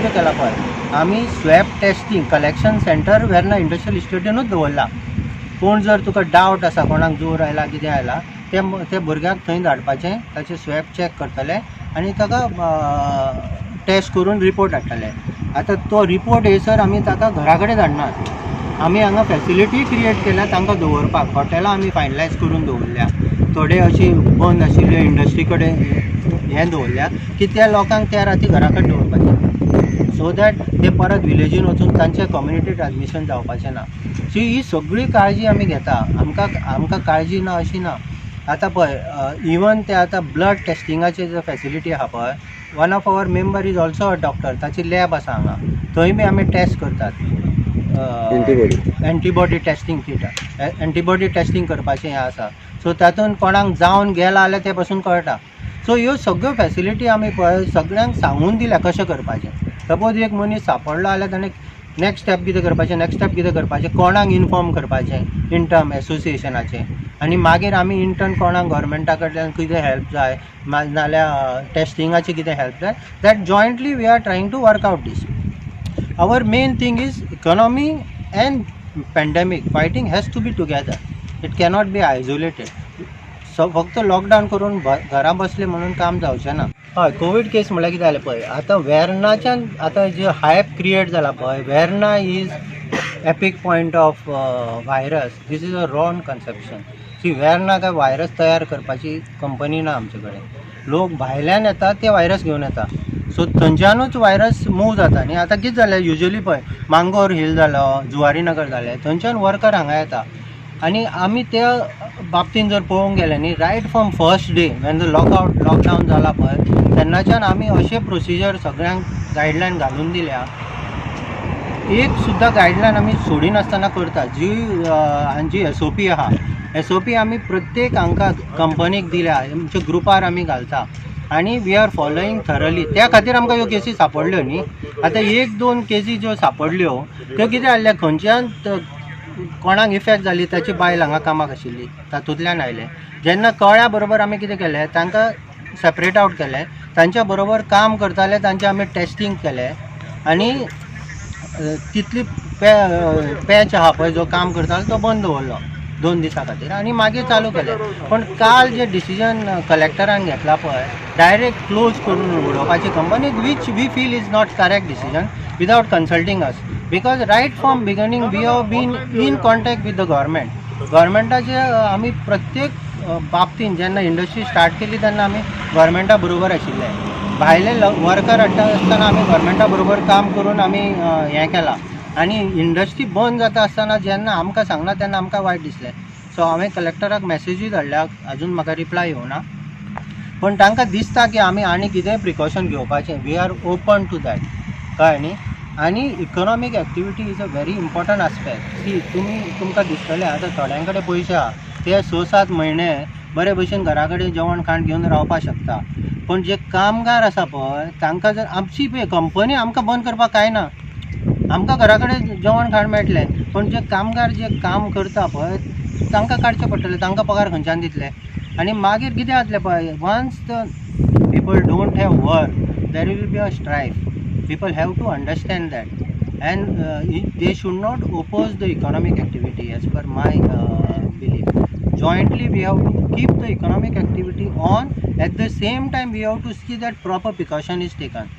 कितें केलां पळय, आमी swab testing collection centre Verna industrial इस्टेटीनूच दवरला. कोण जर तुका डावट आसा, कोणाक जोर आयला कितें आयला, ते भुरग्याक थंय धाडपाचें, ताचें स्वॅब चॅक करतले आनी ताका टेस्ट करून रिपोर्ट हाडटले. आतां तो रिपोर्ट येयसर आमी ताका घरा कडेन धाडनात. आमी हांगा फॅसिलिटी क्रिएट केल्या तांकां दवरपाक. हॉटेलां आमी फायनलायज करून दवरल्या. थोडे अशी बंद आशिल्ले इंडस्ट्री कडेन हें दवरल्या की त्या लोकांक त्या राती घरा कडेन दवरपाचें, सो दॅट ते परत विलेजीन वचून तांचे कम्युनिटी ट्रान्समिशन जावपाचें ना. सो ही सगळी काळजी आमी घेता. आमकां काळजी ना अशी ना. आतां पळय, इवन ते आतां ब्लड टेस्टिंगाचे जे फॅसिलिटी आहा पळय, one of our member is also a doctor, ताची लॅब आसा हांगा. थंय बी आमी टेस्ट करतात. Antibody testing kit, antibody testing करपाचें हें आसा. सो तातूंत कोणाक जावन गेला जाल्यार ते पासून कळटा. सो ह्यो सगळ्यो फॅसिलिटी आमी पळय सगळ्यांक सांगून दिल्या कशें करपाचें. सपोज एक मनीस सांपडलो जाल्यार ताणें नेक्स्ट स्टेप कितें करपाचें, कोणाक इन्फॉर्म करपाचें इन टर्म एसोसिएशनाचें. आनी मागीर आमी इंटर्न कोणाक गव्हर्मेंटा कडल्यान कितें हेल्प जाय नाल्यार टेस्टिंगाची कितें हेल्प जाय, that jointly we are trying to work out this. Our main thing is economy and pandemic fighting has to be together. It cannot be isolated. फक्त लॉकडावन करून घरा बसले म्हणून काम जावचें ना. हय, कोवीड केस म्हळ्यार कितें जालें पळय, आतां वेर्नाच्यान आतां जे हायप क्रिएट जाला पळय, Verna is epic point of virus. This is a wrong conception. See, Verna काय व्हायरस तयार करपाची कंपनी ना आमचे कडेन. लोक भायल्यान येतात, ते व्हायरस घेवन येता. सो थंयच्यानूच व्हायरस मूव जाता न्ही. आतां कितें जालें, युजली पळय मांगोर हिल जालो, जुवारी नगर जालें, थंयच्यान वर्कर हांगा येता. आनी आमी त्या बाबतीन जर पळोवंक गेले न्ही, right from first day when the lockdown जाला पळय, तेन्नाच्यान आमी अशे प्रोसिजर सगळ्यांक गायडलायन घालून दिल्या. एक सुद्दां गायडलायन आमी सोडिनासतना करता. जी SOP आहा, SOP आमी प्रत्येक हांकां कंपनीक दिल्या, आमच्या ग्रुपार आमी घालता आनी वी आर फॉलोईंग थरली. त्या खातीर आमकां ह्यो केसी सांपडल्यो न्ही. आतां 1-2 केसी ज्यो सांपडल्यो त्यो कितें जाल्ले, खंयच्यान कोणाक इफेक्ट जाली, ताची बायल हांगा कामाक आशिल्ली, तातूंतल्यान आयले. जेन्ना कळ्ळ्या बरोबर आमी कितें केलें, तांकां सेपरेट आउट केलें. तांच्या बरोबर काम करताले तांचें आमी टेस्टिंग केलें आनी तितली पॅच आहा पळय जो काम करतालो तो बंद दवरलो 2 दिसां खातीर आनी मागीर चालू केलें. पण काल जे डिसिजन कलेक्टरान घेतला पळय, डायरेक्ट क्लोज करून उडोवपाची company, which we feel is not correct decision without consulting us. Because right from beginning we have been in contact with the government. गव्हर्मेंटाचे आमी प्रत्येक बाबतीन जेन्ना इंडस्ट्री स्टार्ट केली तेन्ना आमी गव्हर्मेंटा बरोबर आशिल्ले. भायले वर्कर हाडटा आसतना आमी गव्हर्मेंटा बरोबर काम करून आमी हें केलां. आनी इंडस्ट्री बंद जाता आसतना जेन्ना आमकां सांगना तेन्ना आमकां वायट दिसलें. सो हांवें कलेक्टराक मॅसेजूय धाडल्या, आजून म्हाका रिप्लाय येवना. पण तांकां दिसता की आमी आनी कितेंय प्रिकॉशन घेवपाचें. We are open to that, कळ्ळें न्ही. आनी economic activity is a very important aspect. See, तुमकां दिसतलें आतां थोड्यां कडेन पयशे आहा, ते 6-7 म्हयने बरे भशेन घरा कडेन जेवण खाण घेवन रावपाक शकता. पण जे कामगार आसा पळय, तांकां जर आमची कंपनी आमकां बंद करपाक कांय ना, आमकां घरा कडेन जेवण खाण मेळटलें. पण जे कामगार जे काम करता पळय, तांकां काडचें पडटलें. तांकां पगार खंयच्यान दितले. आनी मागीर कितें जातलें पळय, once the people don't have work, there will be a strike. People have to understand that, and they should not oppose the economic activity as per my belief. Jointly we have to keep the economic activity on. At the same time we have to see that proper precaution is taken.